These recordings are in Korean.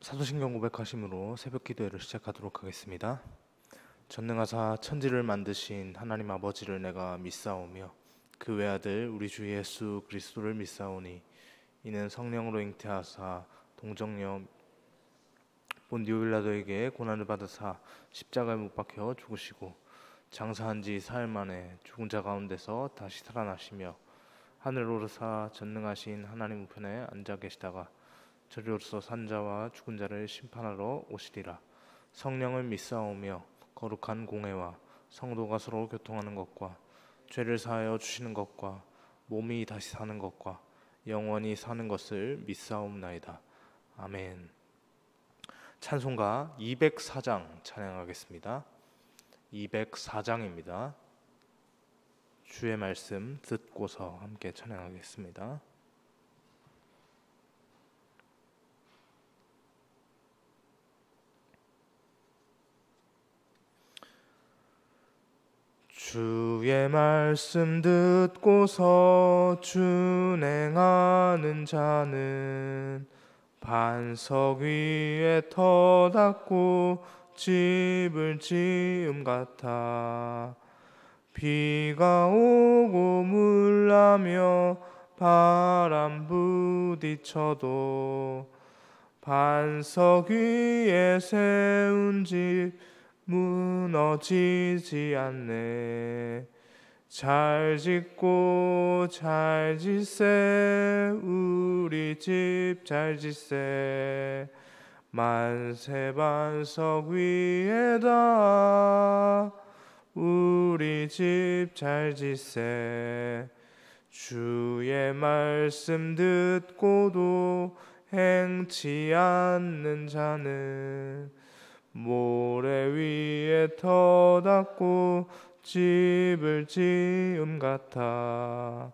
사도신경 고백하심으로 새벽 기도회를 시작하도록 하겠습니다. 전능하사 천지를 만드신 하나님 아버지를 내가 믿사오며 그 외아들 우리 주 예수 그리스도를 믿사오니 이는 성령으로 잉태하사 동정녀 본디오 빌라도에게 고난을 받으사 십자가에 못 박혀 죽으시고 장사한 지 사흘 만에 죽은 자 가운데서 다시 살아나시며 하늘 오르사 전능하신 하나님 우편에 앉아 계시다가 저리로서 산 자와 죽은 자를 심판하러 오시리라. 성령을 믿사오며 거룩한 공회와 성도가 서로 교통하는 것과 죄를 사하여 주시는 것과 몸이 다시 사는 것과 영원히 사는 것을 믿사옵나이다. 아멘. 찬송가 204장 찬양하겠습니다. 204장입니다. 주의 말씀 듣고서 함께 찬양하겠습니다. 주의 말씀 듣고서 준행하는 자는 반석 위에 터 닦고 집을 지음 같아. 비가 오고 물나며 바람 부딪혀도 반석 위에 세운 집 무너지지 않네. 잘 짓고 잘 짓세 우리 집 잘 짓세. 만세 반석 위에다 우리 집 잘 짓세. 주의 말씀 듣고도 행치 않는 자는 모래 위에 터 닦고 집을 지음 같아.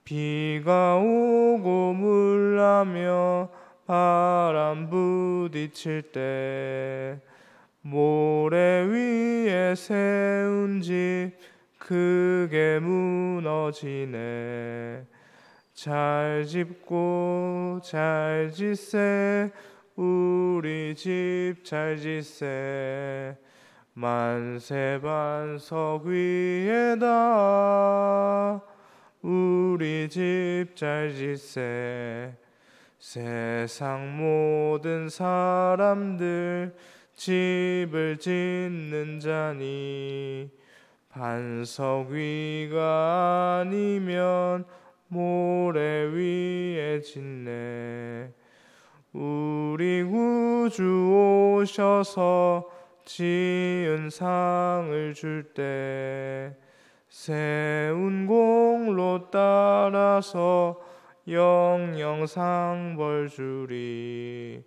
비가 오고 물나며 바람 부딪힐 때 모래 위에 세운 집 크게 무너지네. 잘 짓고 잘 짓세 우리 집 잘 짓세. 만세 반석 위에다 우리 집 잘 짓세. 세상 모든 사람들 집을 짓는 자니 반석 위가 아니면 모래 위에 짓네. 우리 구주 오셔서 지은 상을 줄 때 세운 공로 따라서 영영 상벌 주리.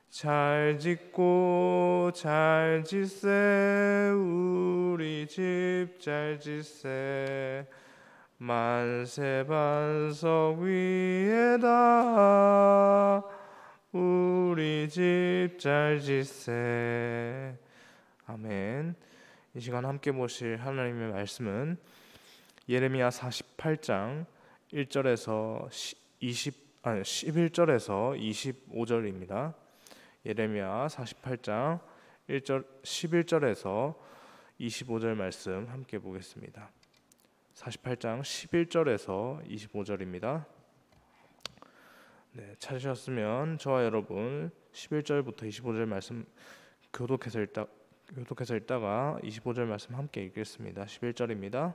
잘 짓고 잘 짓세 우리 집 잘 짓세. 만세 반석 위에다 우리 집 잘 짓세. 아멘. 이 시간 함께 보실 하나님의 말씀은 예레미야 48장 1절에서 11절에서 25절입니다. 예레미야 48장 1절 11절에서 25절 말씀 함께 보겠습니다. 48장 11절에서 25절입니다. 네, 찾으셨으면 저와 여러분 11절부터 25절 말씀 교독해서 읽다가 25절 말씀 함께 읽겠습니다. 11절입니다.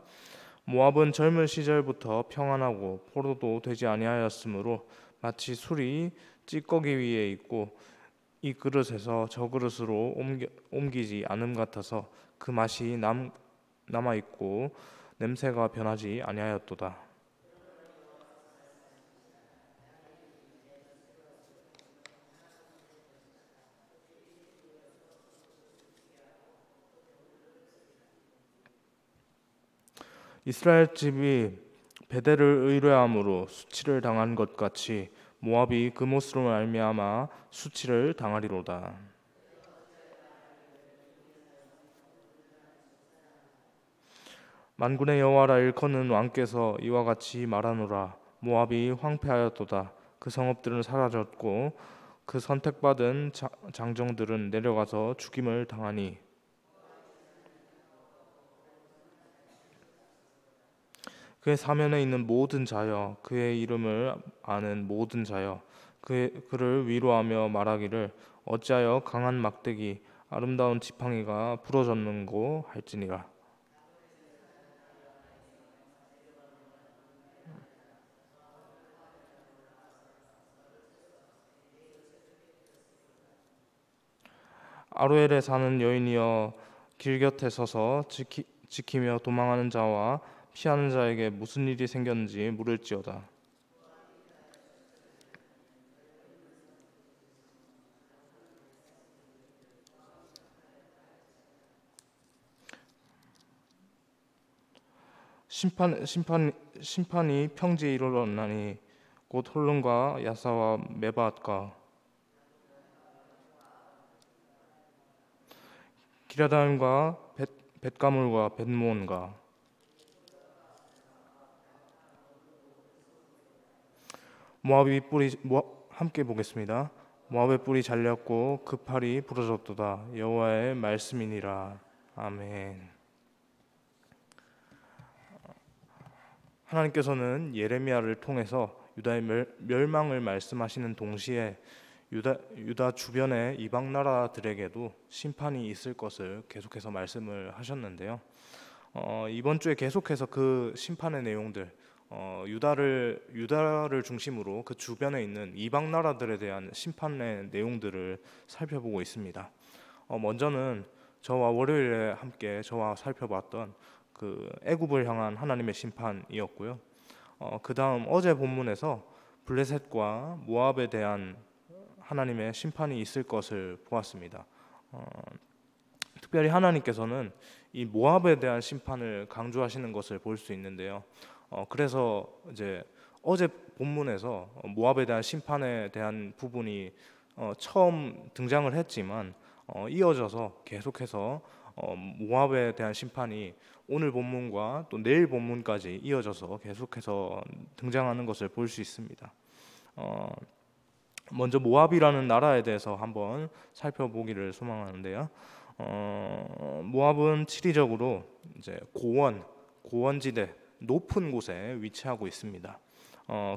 모압은 젊은 시절부터 평안하고 포로도 되지 아니하였으므로 마치 술이 찌꺼기 위에 있고 이 그릇에서 저 그릇으로 옮기지 않음 같아서 그 맛이 남아 있고 냄새가 변하지 아니하였도다. 이스라엘 집이 베델을 의뢰함으로 수치를 당한 것 같이 모압이 그 못으로 말미암아 수치를 당하리로다. 만군의 여호와라 일컫는 왕께서 이와 같이 말하노라. 모압이 황폐하였도다. 그 성읍들은 사라졌고 그 선택받은 장정들은 내려가서 죽임을 당하니 그의 사면에 있는 모든 자여, 그의 이름을 아는 모든 자여, 그를 위로하며 말하기를 어찌하여 강한 막대기 아름다운 지팡이가 부러졌는고 할지니라. 아로엘에 사는 여인이여, 길 곁에 서서 지키며 도망하는 자와 피하는 자에게 무슨 일이 생겼는지 물을지어다. 심판이 평지에 이르렀나니 곧 홀론과 야사와 메밧과 기라다임과 벳가물과 벳몬과 함께 보겠습니다. 모압의 뿔이 잘렸고 그 팔이 부러졌도다. 여호와의 말씀이니라. 아멘. 하나님께서는 예레미야를 통해서 유다의 멸망을 말씀하시는 동시에 유다 주변의 이방 나라들에게도 심판이 있을 것을 계속해서 말씀을 하셨는데요. 이번 주에 계속해서 그 심판의 내용들, 유다를 중심으로 그 주변에 있는 이방 나라들에 대한 심판의 내용들을 살펴보고 있습니다. 먼저는 저와 월요일에 함께 저와 살펴봤던 그 애굽을 향한 하나님의 심판이었고요. 그 다음 어제 본문에서 블레셋과 모압에 대한 하나님의 심판이 있을 것을 보았습니다. 특별히 하나님께서는 이 모압에 대한 심판을 강조하시는 것을 볼 수 있는데요. 그래서 이제 어제 본문에서 모압에 대한 심판에 대한 부분이 처음 등장을 했지만 이어져서 계속해서 모압에 대한 심판이 오늘 본문과 또 내일 본문까지 이어져서 계속해서 등장하는 것을 볼 수 있습니다. 먼저 모압이라는 나라에 대해서 한번 살펴보기를 소망하는데요. 모압은 지리적으로 이제 고원지대 높은 곳에 위치하고 있습니다.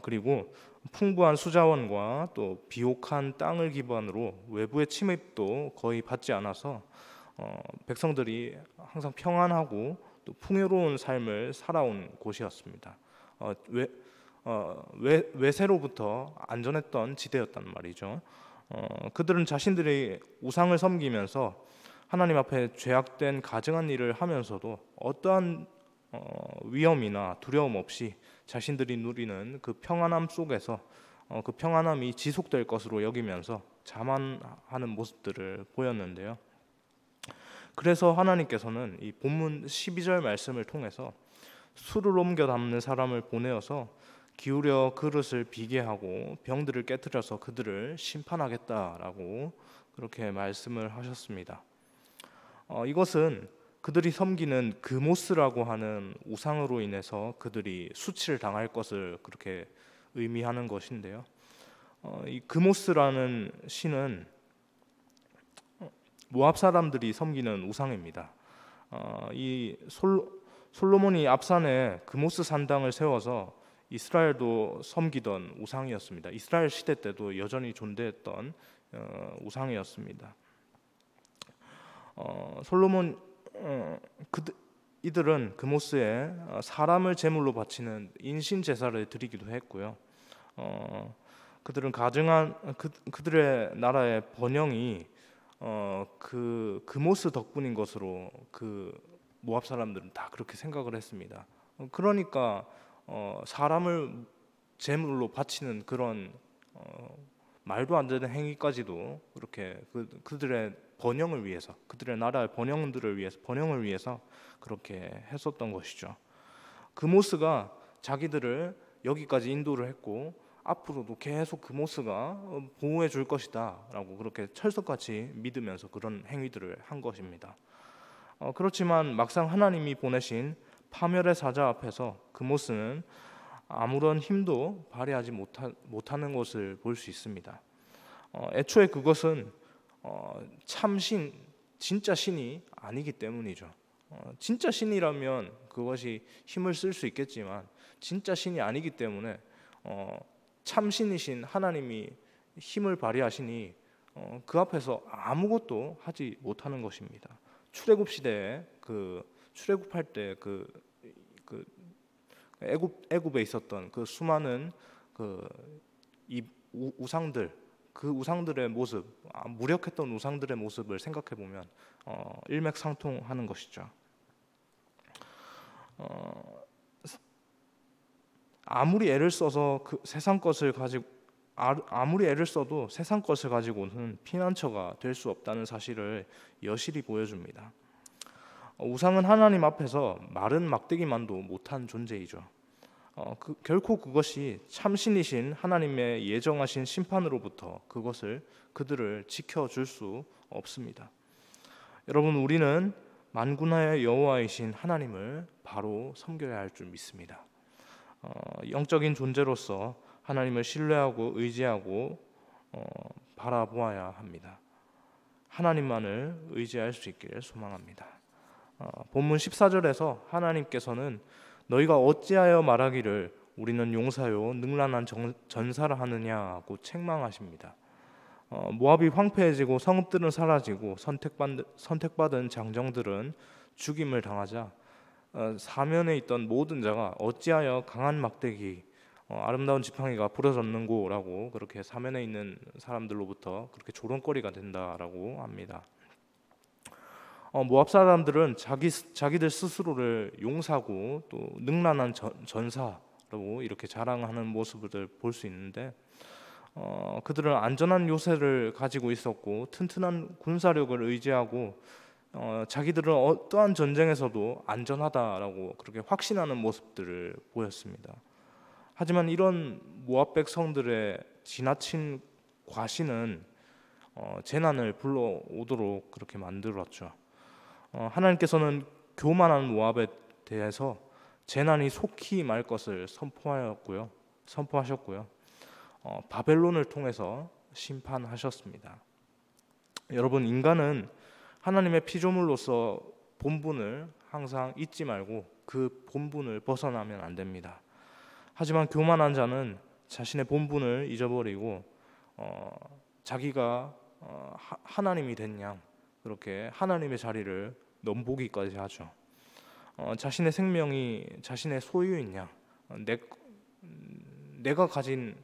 그리고 풍부한 수자원과 또 비옥한 땅을 기반으로 외부의 침입도 거의 받지 않아서 백성들이 항상 평안하고 또 풍요로운 삶을 살아온 곳이었습니다. 외세로부터 안전했던 지대였단 말이죠. 그들은 자신들이 우상을 섬기면서 하나님 앞에 죄악된 가증한 일을 하면서도 어떠한 위험이나 두려움 없이 자신들이 누리는 그 평안함 속에서 그 평안함이 지속될 것으로 여기면서 자만하는 모습들을 보였는데요. 그래서 하나님께서는 이 본문 12절 말씀을 통해서 술을 옮겨 담는 사람을 보내어서 기울여 그릇을 비게 하고 병들을 깨뜨려서 그들을 심판하겠다라고 그렇게 말씀을 하셨습니다. 이것은 그들이 섬기는 그모스라고 하는 우상으로 인해서 그들이 수치를 당할 것을 그렇게 의미하는 것인데요. 이 그모스라는 신은 모압 사람들이 섬기는 우상입니다. 이 솔로몬이 앞산에 그모스 산당을 세워서 이스라엘도 섬기던 우상이었습니다. 이스라엘 시대 때도 여전히 존재했던 우상이었습니다. 이들은 그모스에 사람을 제물로 바치는 인신 제사를 드리기도 했고요. 그들은 그들의 나라의 번영이 그모스 덕분인 것으로 그 모압 사람들은 다 그렇게 생각을 했습니다. 그러니까 사람을 제물로 바치는 그런 말도 안 되는 행위까지도 그렇게 그들의 번영을 위해서, 그들의 나라의 번영을 위해서 그렇게 했었던 것이죠. 그모스가 자기들을 여기까지 인도를 했고 앞으로도 계속 그모스가 보호해 줄 것이다라고 그렇게 철석같이 믿으면서 그런 행위들을 한 것입니다. 그렇지만 막상 하나님이 보내신 파멸의 사자 앞에서 그모스는 아무런 힘도 발휘하지 못하는 것을 볼 수 있습니다. 애초에 그것은 참신, 진짜 신이 아니기 때문이죠. 진짜 신이라면 그것이 힘을 쓸 수 있겠지만 진짜 신이 아니기 때문에 참신이신 하나님이 힘을 발휘하시니 그 앞에서 아무것도 하지 못하는 것입니다. 출애굽 시대에 출애굽할 때 애굽에 있었던 그 수많은 이 우상들, 그 우상들의 모습, 무력했던 우상들의 모습을 생각해 보면 일맥상통하는 것이죠. 아무리 애를 써서 아무리 애를 써도 세상 것을 가지고는 피난처가 될 수 없다는 사실을 여실히 보여줍니다. 우상은 하나님 앞에서 마른 막대기만도 못한 존재이죠. 결코 그것이 참신이신 하나님의 예정하신 심판으로부터 그들을 지켜줄 수 없습니다. 여러분, 우리는 만군의 여호와이신 하나님을 바로 섬겨야 할 줄 믿습니다. 영적인 존재로서 하나님을 신뢰하고 의지하고 바라보아야 합니다. 하나님만을 의지할 수 있기를 소망합니다. 본문 14절에서 하나님께서는 너희가 어찌하여 말하기를 우리는 용사요 능란한 전사를 하느냐고 책망하십니다. 모압이 황폐해지고 성읍들은 사라지고 선택받은 장정들은 죽임을 당하자 사면에 있던 모든 자가 어찌하여 강한 막대기 아름다운 지팡이가 부러졌는고라고 그렇게 사면에 있는 사람들로부터 그렇게 조롱거리가 된다라고 합니다. 모압 사람들은 자기들 스스로를 용사고 또 능란한 전사라고 이렇게 자랑하는 모습을 볼 수 있는데 그들은 안전한 요새를 가지고 있었고 튼튼한 군사력을 의지하고 자기들은 어떠한 전쟁에서도 안전하다라고 그렇게 확신하는 모습들을 보였습니다. 하지만 이런 모압 백성들의 지나친 과신은 재난을 불러오도록 그렇게 만들었죠. 하나님께서는 교만한 모압에 대해서 재난이 속히 임할 것을 선포하셨고요. 바벨론을 통해서 심판하셨습니다. 여러분, 인간은 하나님의 피조물로서 본분을 항상 잊지 말고 그 본분을 벗어나면 안 됩니다. 하지만 교만한 자는 자신의 본분을 잊어버리고 자기가 하나님이 된 양 그렇게 하나님의 자리를 넘보기까지 하죠. 자신의 생명이 자신의 소유인 양, 내가 가진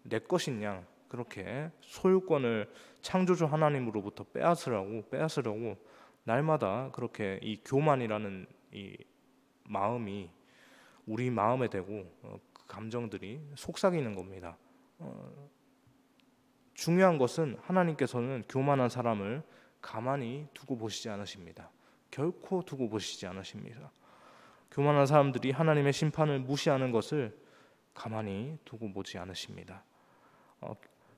내 것인 양 그렇게 소유권을 창조주 하나님으로부터 빼앗으려고 날마다 그렇게 이 교만이라는 이 마음이 우리 마음에 대고 그 감정들이 속삭이는 겁니다. 중요한 것은 하나님께서는 교만한 사람을 가만히 두고 보시지 않으십니다. 결코 두고 보시지 않으십니다. 교만한 사람들이 하나님의 심판을 무시하는 것을 가만히 두고 보지 않으십니다.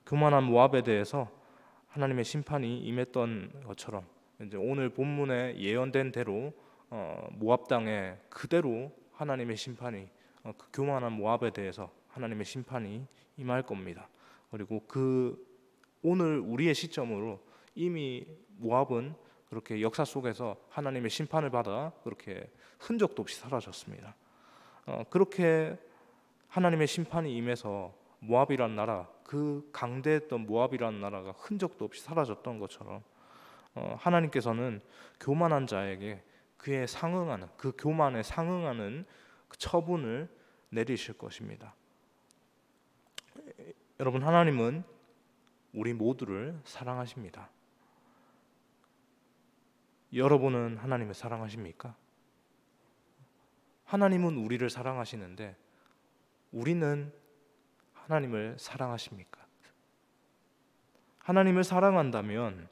교만한 모압에 대해서 하나님의 심판이 임했던 것처럼 이제 오늘 본문에 예언된 대로 모압 땅에 그대로 하나님의 심판이 그 교만한 모압에 대해서 하나님의 심판이 임할 겁니다. 그리고 오늘 우리의 시점으로 이미 모압은 그렇게 역사 속에서 하나님의 심판을 받아 그렇게 흔적도 없이 사라졌습니다. 그렇게 하나님의 심판이 임해서 모압이란 나라, 그 강대했던 모압이란 나라가 흔적도 없이 사라졌던 것처럼 하나님께서는 교만한 자에게 그에 상응하는 그 교만에 상응하는 그 처분을 내리실 것입니다. 여러분, 하나님은 우리 모두를 사랑하십니다. 여러분은 하나님을 사랑하십니까? 하나님은 우리를 사랑하시는데 우리는 하나님을 사랑하십니까? 하나님을 사랑한다면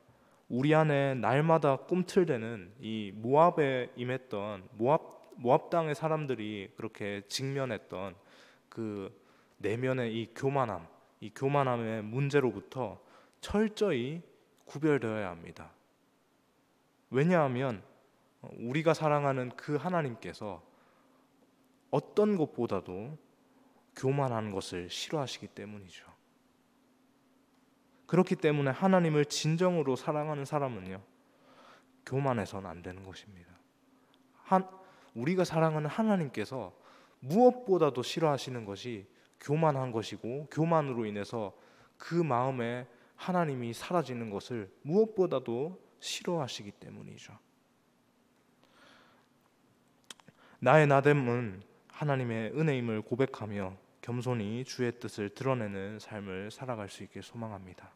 우리 안에 날마다 꿈틀대는 이 모압에 임했던 모압 땅의 사람들이 그렇게 직면했던 그 내면의 이 교만함의 문제로부터 철저히 구별되어야 합니다. 왜냐하면 우리가 사랑하는 그 하나님께서 어떤 것보다도 교만한 것을 싫어하시기 때문이죠. 그렇기 때문에 하나님을 진정으로 사랑하는 사람은요, 교만해서는 안 되는 것입니다. 우리가 사랑하는 하나님께서 무엇보다도 싫어하시는 것이 교만한 것이고, 교만으로 인해서 그 마음에 하나님이 사라지는 것을 무엇보다도 싫어하시기 때문이죠. 나의 나됨은 하나님의 은혜임을 고백하며 겸손히 주의 뜻을 드러내는 삶을 살아갈 수 있길 소망합니다.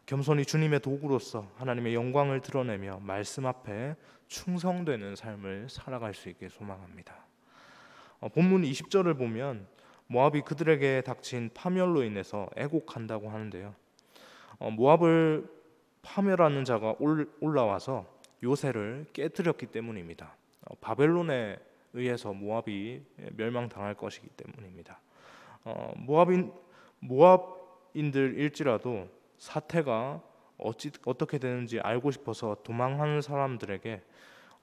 겸손히 주님의 도구로서 하나님의 영광을 드러내며 말씀 앞에 충성되는 삶을 살아갈 수 있길 소망합니다. 본문 20절을 보면 모압이 그들에게 닥친 파멸로 인해서 애곡한다고 하는데요. 모압을 파멸하는 자가 올라와서 요새를 깨뜨렸기 때문입니다. 바벨론에 의해서 모압이 멸망당할 것이기 때문입니다. 모압인들일지라도 사태가 어떻게 되는지 알고 싶어서 도망하는 사람들에게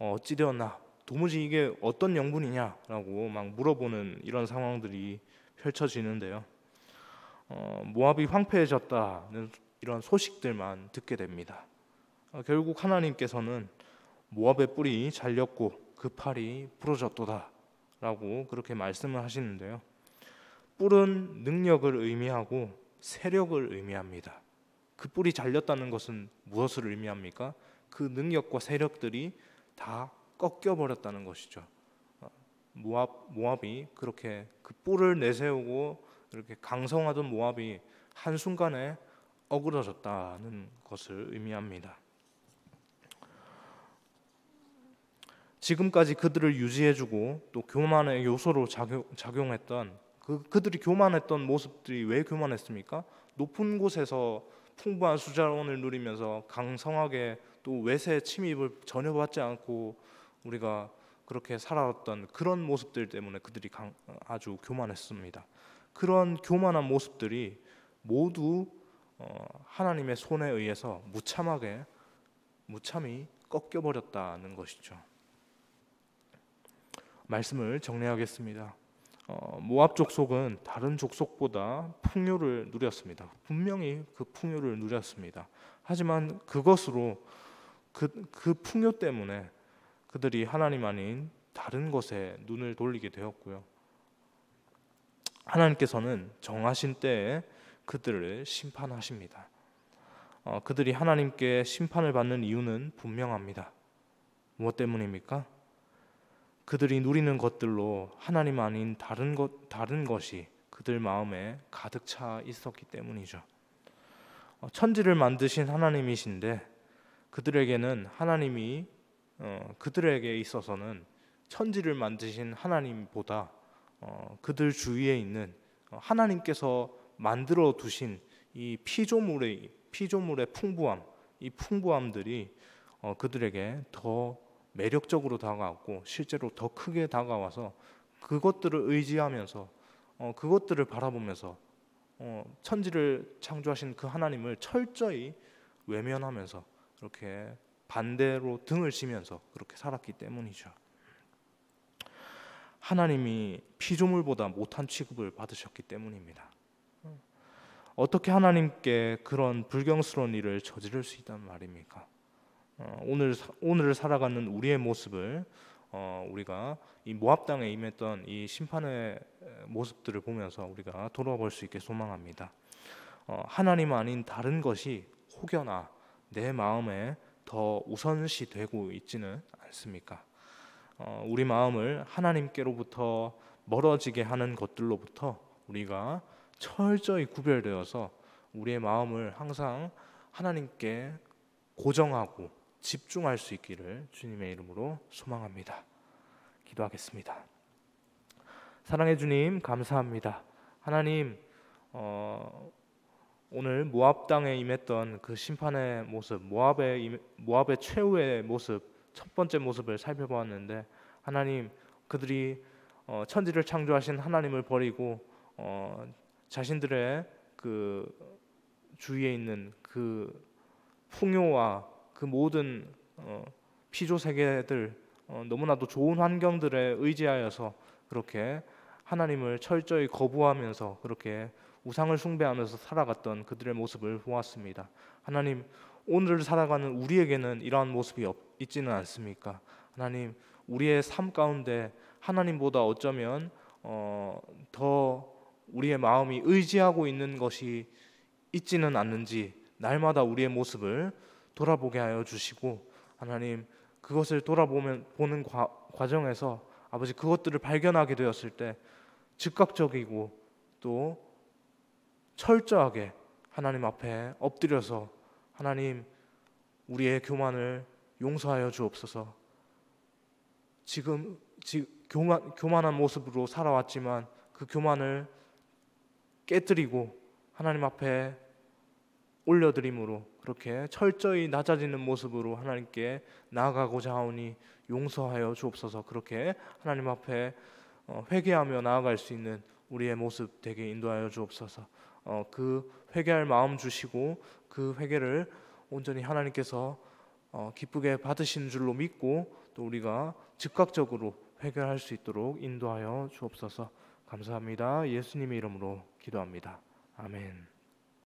어찌되었나, 도무지 이게 어떤 영분이냐라고 막 물어보는 이런 상황들이 펼쳐지는데요. 모압이 황폐해졌다는 이런 소식들만 듣게 됩니다. 결국 하나님께서는 모압의 뿔이 잘렸고 그 팔이 부러졌도다 라고 그렇게 말씀을 하시는데요. 뿔은 능력을 의미하고 세력을 의미합니다. 그 뿔이 잘렸다는 것은 무엇을 의미합니까? 그 능력과 세력들이 다 꺾여버렸다는 것이죠. 모압이 그렇게 그 뿔을 내세우고 이렇게 강성하던 모압이 한순간에 어그러졌다는 것을 의미합니다. 지금까지 그들을 유지해주고 또 교만의 요소로 작용했던 그들이 교만했던 모습들이 왜 교만했습니까? 높은 곳에서 풍부한 수자원을 누리면서 강성하게 또 외세 침입을 전혀 받지 않고 우리가 그렇게 살아왔던 그런 모습들 때문에 그들이 아주 교만했습니다. 그런 교만한 모습들이 모두 하나님의 손에 의해서 무참히 꺾여버렸다는 것이죠. 말씀을 정리하겠습니다. 모압 족속은 다른 족속보다 풍요를 누렸습니다. 분명히 그 풍요를 누렸습니다. 하지만 그것으로 그 풍요 때문에 그들이 하나님 아닌 다른 것에 눈을 돌리게 되었고요. 하나님께서는 정하신 때에 그들을 심판하십니다. 그들이 하나님께 심판을 받는 이유는 분명합니다. 무엇 때문입니까? 그들이 누리는 것들로 하나님 아닌 다른 것이 그들 마음에 가득 차 있었기 때문이죠. 천지를 만드신 하나님이신데 그들에게는 그들에게 있어서는 천지를 만드신 하나님보다 그들 주위에 있는 하나님께서 만들어 두신 이 피조물의 풍부함, 이 풍부함들이 그들에게 더 매력적으로 다가왔고 실제로 더 크게 다가와서 그것들을 의지하면서 그것들을 바라보면서 천지를 창조하신 그 하나님을 철저히 외면하면서 그렇게 반대로 등을 치면서 그렇게 살았기 때문이죠. 하나님이 피조물보다 못한 취급을 받으셨기 때문입니다. 어떻게 하나님께 그런 불경스러운 일을 저지를 수 있단 말입니까? 오늘을 살아가는 우리의 모습을 우리가 이 모압 땅에 임했던 이 심판의 모습들을 보면서 우리가 돌아볼 수 있게 소망합니다. 하나님 아닌 다른 것이 혹여나 내 마음에 더 우선시 되고 있지는 않습니까? 우리 마음을 하나님께로부터 멀어지게 하는 것들로부터 우리가 철저히 구별되어서 우리의 마음을 항상 하나님께 고정하고 집중할 수 있기를 주님의 이름으로 소망합니다. 기도하겠습니다. 사랑의 주님, 감사합니다. 하나님, 오늘 모압 땅에 임했던 그 심판의 모습, 모압의 최후의 모습, 첫 번째 모습을 살펴보았는데, 하나님, 그들이 천지를 창조하신 하나님을 버리고 자신들의 그 주위에 있는 그 풍요와 그 모든 피조 세계들, 너무나도 좋은 환경들에 의지하여서 그렇게 하나님을 철저히 거부하면서 그렇게 우상을 숭배하면서 살아갔던 그들의 모습을 보았습니다. 하나님, 오늘 살아가는 우리에게는 이러한 모습이 있지는 않습니까? 하나님, 우리의 삶 가운데 하나님보다 어쩌면 더 우리의 마음이 의지하고 있는 것이 있지는 않는지 날마다 우리의 모습을 돌아보게 하여 주시고, 하나님, 그것을 보는 과정에서 아버지, 그것들을 발견하게 되었을 때 즉각적이고 또 철저하게 하나님 앞에 엎드려서 하나님, 우리의 교만을 용서하여 주옵소서. 지금 교만한 모습으로 살아왔지만 그 교만을 깨뜨리고 하나님 앞에 올려드림으로 그렇게 철저히 낮아지는 모습으로 하나님께 나아가고자 하오니 용서하여 주옵소서. 그렇게 하나님 앞에 회개하며 나아갈 수 있는 우리의 모습 되게 인도하여 주옵소서. 그 회개할 마음 주시고 그 회개를 온전히 하나님께서 기쁘게 받으신 줄로 믿고 또 우리가 즉각적으로 회개할 수 있도록 인도하여 주옵소서. 감사합니다. 예수님의 이름으로 기도합니다. 아멘.